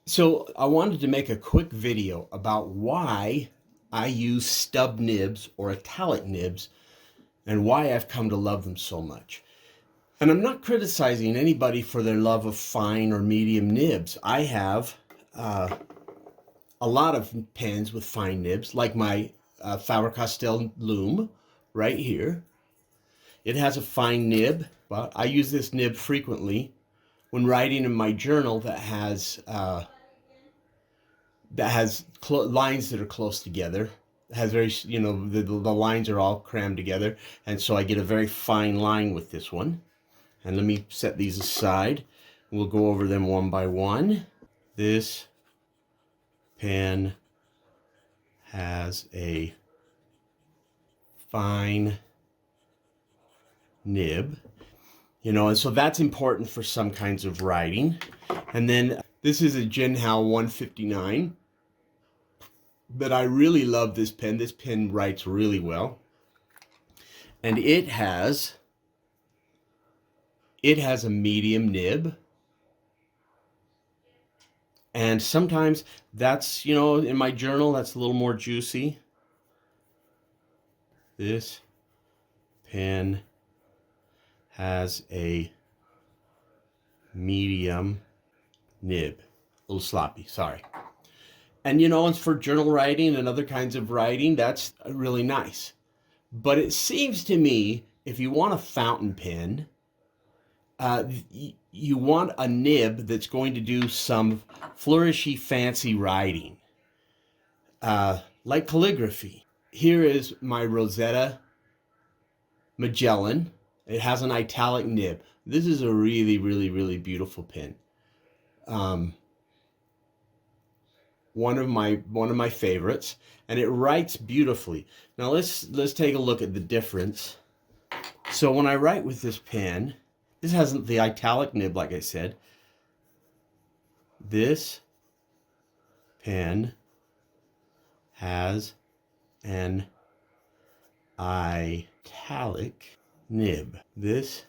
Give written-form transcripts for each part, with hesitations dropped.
So I wanted to make a quick video about why I use stub nibs or italic nibs and why I've come to love them so much. And I'm not criticizing anybody for their love of fine or medium nibs. I have a lot of pens with fine nibs, like my Faber-Castell Loom right here. It has a fine nib, but I use this nib frequently when writing in my journal that has lines that are close together. It has very, the lines are all crammed together. And so I get a very fine line with this one. And let me set these aside. We'll go over them one by one. This pen has a fine nib, and so that's important for some kinds of writing. And then this is a Jinhao 159. But I really love this pen. This pen writes really well. And it has a medium nib. And sometimes that's, in my journal, that's a little more juicy. This pen has a medium nib. A little sloppy, sorry. And it's for journal writing and other kinds of writing, that's really nice. But it seems to me, if you want a fountain pen, you want a nib that's going to do some flourishy, fancy writing, like calligraphy. Here is my Rosetta Magellan. It has an italic nib. This is a really, really, really beautiful pen. One of my favorites, and it writes beautifully. Now let's take a look at the difference. So when I write with this pen, this hasn't the italic nib, like I said. This pen has an italic nib. This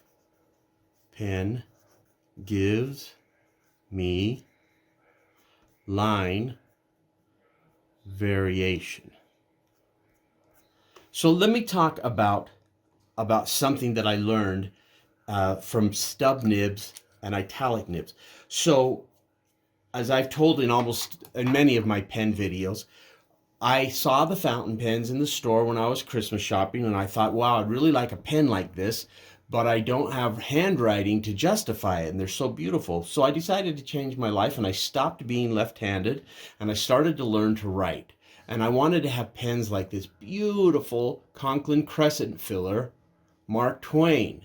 pen gives me line variation. So let me talk about something that I learned from stub nibs and italic nibs. So as I've told in many of my pen videos, I saw the fountain pens in the store when I was Christmas shopping, and I thought, wow, I'd really like a pen like this, but I don't have handwriting to justify it, and they're so beautiful. So I decided to change my life, and I stopped being left-handed, and I started to learn to write. And I wanted to have pens like this beautiful Conklin Crescent filler, Mark Twain.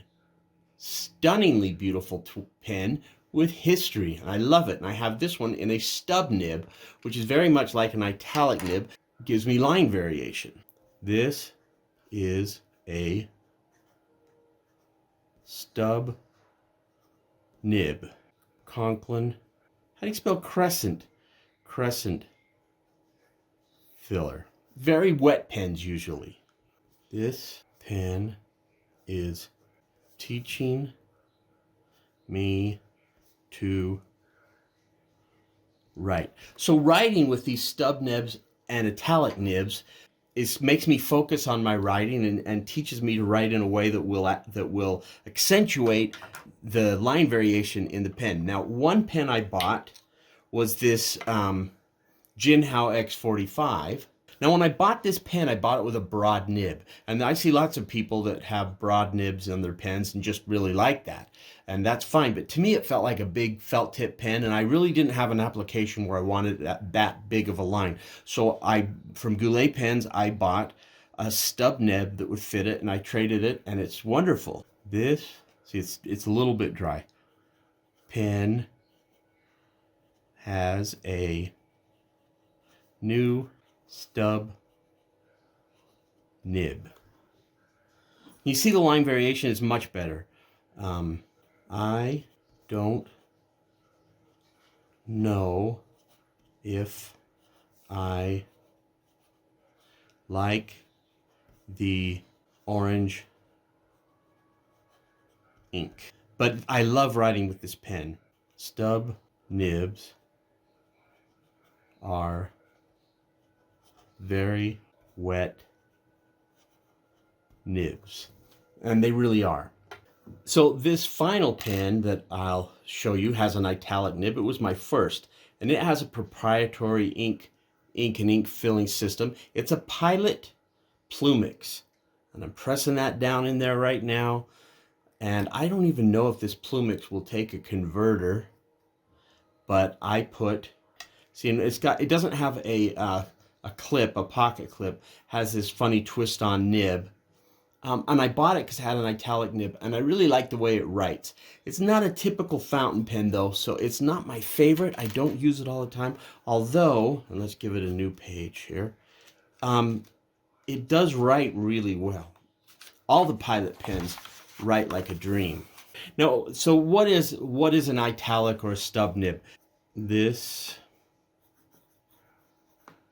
Stunningly beautiful pen with history. I love it. And I have this one in a stub nib, which is very much like an italic nib. It gives me line variation. This is a stub nib. Conklin. How do you spell crescent? Crescent filler. Very wet pens usually. This pen is teaching me to write. So writing with these stub nibs and italic nibs makes me focus on my writing and teaches me to write in a way that will accentuate the line variation in the pen. Now, one pen I bought was this Jinhao X45. Now, when I bought this pen, I bought it with a broad nib. And I see lots of people that have broad nibs on their pens and just really like that. And that's fine. But to me, it felt like a big felt tip pen. And I really didn't have an application where I wanted that big of a line. So from Goulet Pens, I bought a stub nib that would fit it. And I traded it. And it's wonderful. This, see, it's a little bit dry. Pen has a new stub nib. You see the line variation is much better. I don't know if I like the orange ink, but I love writing with this pen. Stub nibs are very wet nibs. And they really are. So this final pen that I'll show you has an italic nib. It was my first, and it has a proprietary ink and ink filling system. It's a Pilot Plumix, and I'm pressing that down in there right now. And I don't even know if this Plumix will take a converter, but I put, see, it doesn't have a clip, a pocket clip, has this funny twist on nib. And I bought it because it had an italic nib, and I really like the way it writes. It's not a typical fountain pen, though, so it's not my favorite. I don't use it all the time. Although, and let's give it a new page here, it does write really well. All the Pilot pens write like a dream. Now, so what is an italic or a stub nib? This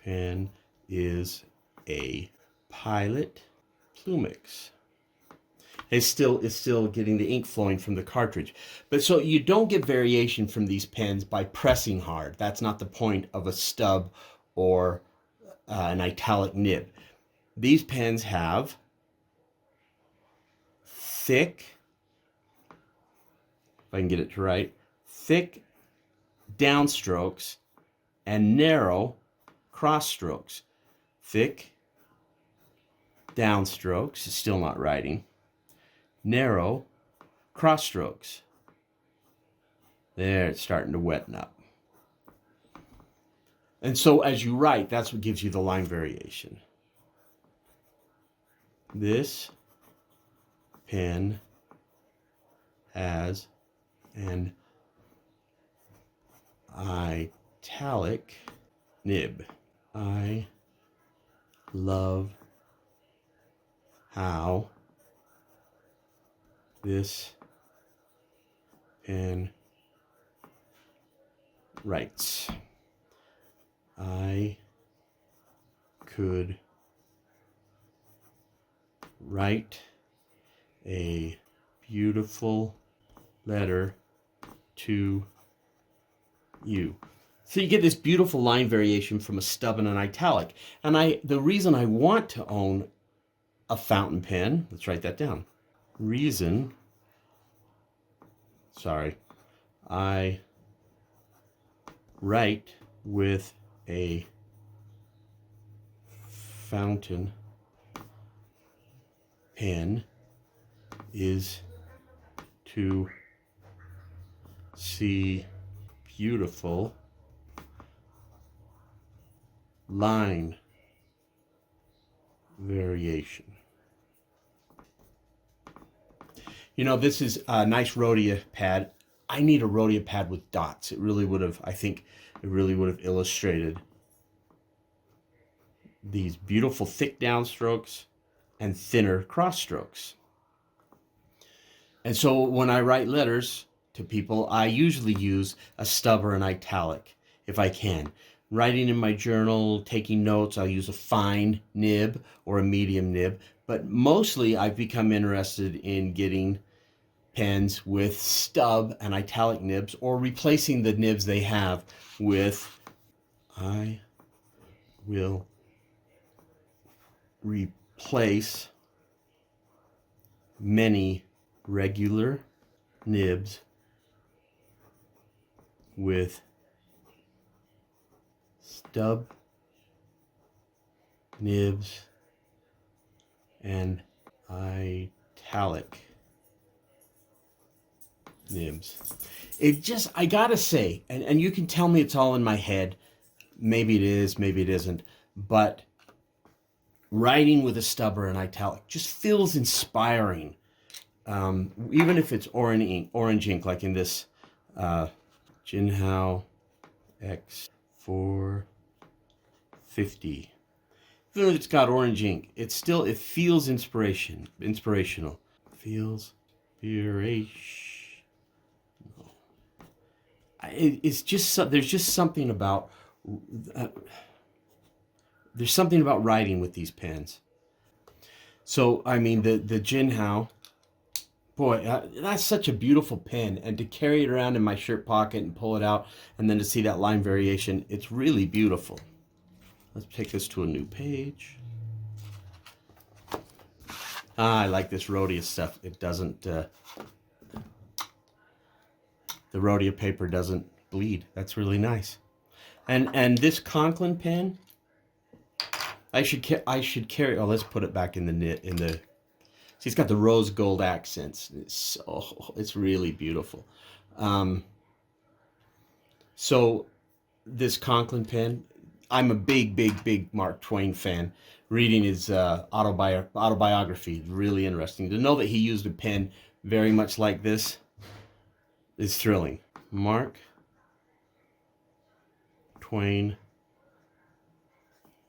pen is a Pilot Plumix. It's still getting the ink flowing from the cartridge. But so you don't get variation from these pens by pressing hard. That's not the point of a stub or an italic nib. These pens have thick, if I can get it to write, thick downstrokes and narrow cross strokes. Thick downstrokes, still not writing. Narrow cross strokes. There, it's starting to wetten up. And so as you write, that's what gives you the line variation. This pen has an italic nib. I love how this pen writes. I could write a beautiful letter to you. So you get this beautiful line variation from a stub and an italic. And the reason I want to own a fountain pen, let's write that down. I write with a fountain pen is to see beautiful line variation. You know, this is a nice Rhodia pad. I need a Rhodia pad with dots. It really would have, I think, it really would have illustrated these beautiful thick downstrokes and thinner cross strokes. And so when I write letters to people, I usually use a stub or an italic if I can. Writing in my journal, taking notes, I'll use a fine nib or a medium nib. But mostly I've become interested in getting pens with stub and italic nibs, or replacing the nibs they have with, I will replace many regular nibs with stub nibs and italic nibs. It just, I gotta say, and you can tell me it's all in my head. Maybe it is, maybe it isn't, but writing with a stub or an italic just feels inspiring. Even if it's orange ink, like in this Jinhao X450. Even if it's got orange ink, it feels inspirational. Feels it's just, there's just something about, there's something about writing with these pens. So, I mean, the Jinhao Boy, that's such a beautiful pen. And to carry it around in my shirt pocket and pull it out, and then to see that line variation, it's really beautiful. Let's take this to a new page. I like this Rhodia stuff. It doesn't, the Rhodia paper doesn't bleed. That's really nice. And this Conklin pen, I should carry. Oh, let's put it back in the knit in the. See, it's got the rose gold accents. It's really beautiful. So this Conklin pen, I'm a big Mark Twain fan. Reading his autobiography is really interesting. To know that he used a pen very much like this is thrilling. Mark Twain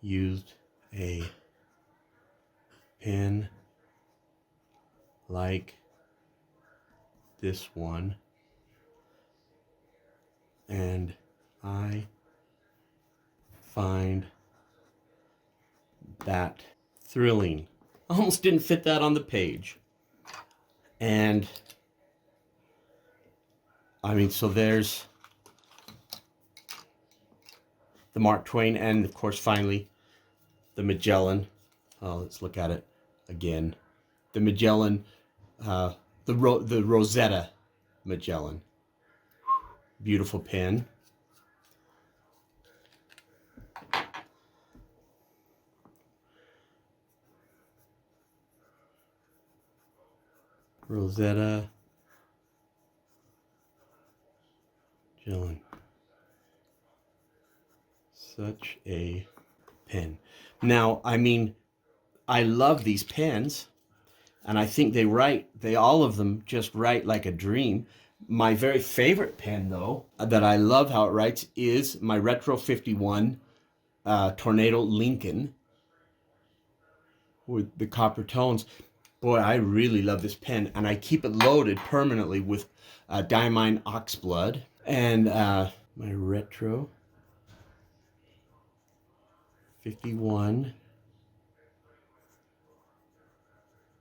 used a pen like this one, and I find that thrilling. I almost didn't fit that on the page. And I mean, so there's the Mark Twain, and of course finally the Magellan. Oh, let's look at it again. The Magellan, the Rosetta Magellan. Beautiful pen. Rosetta Magellan. Such a pen. Now, I mean, I love these pens, and I think all of them just write like a dream. My very favorite pen, though, that I love how it writes is my Retro 51 Tornado Lincoln with the copper tones. Boy, I really love this pen, and I keep it loaded permanently with Diamine Oxblood. And my Retro 51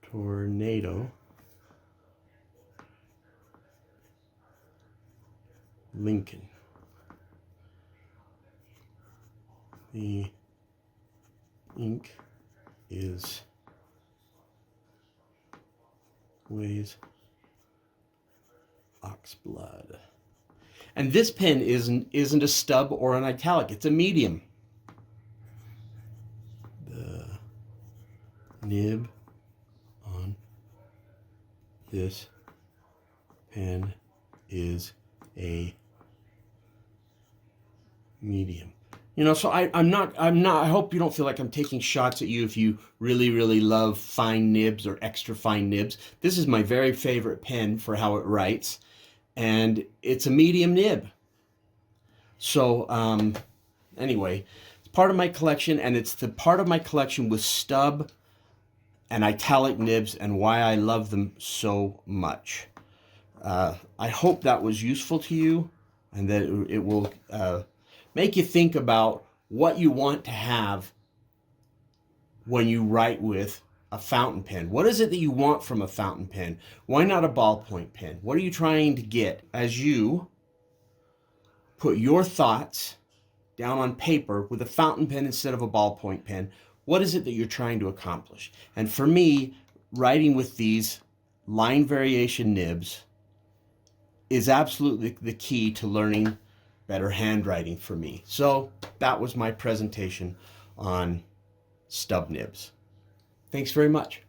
Tornado Lincoln. The ink is weighs Oxblood. And this pen isn't a stub or an italic, it's a medium. The nib on this pen is a medium. You know, so I'm not, I hope you don't feel like I'm taking shots at you if you really love fine nibs or extra fine nibs. This is my very favorite pen for how it writes, and it's a medium nib. So, anyway, it's part of my collection, and it's the part of my collection with stub and italic nibs and why I love them so much. I hope that was useful to you, and that it will make you think about what you want to have when you write with a fountain pen. What is it that you want from a fountain pen? Why not a ballpoint pen? What are you trying to get as you put your thoughts down on paper with a fountain pen instead of a ballpoint pen? What is it that you're trying to accomplish? And for me, writing with these line variation nibs is absolutely the key to learning better handwriting for me. So that was my presentation on stub nibs. Thanks very much.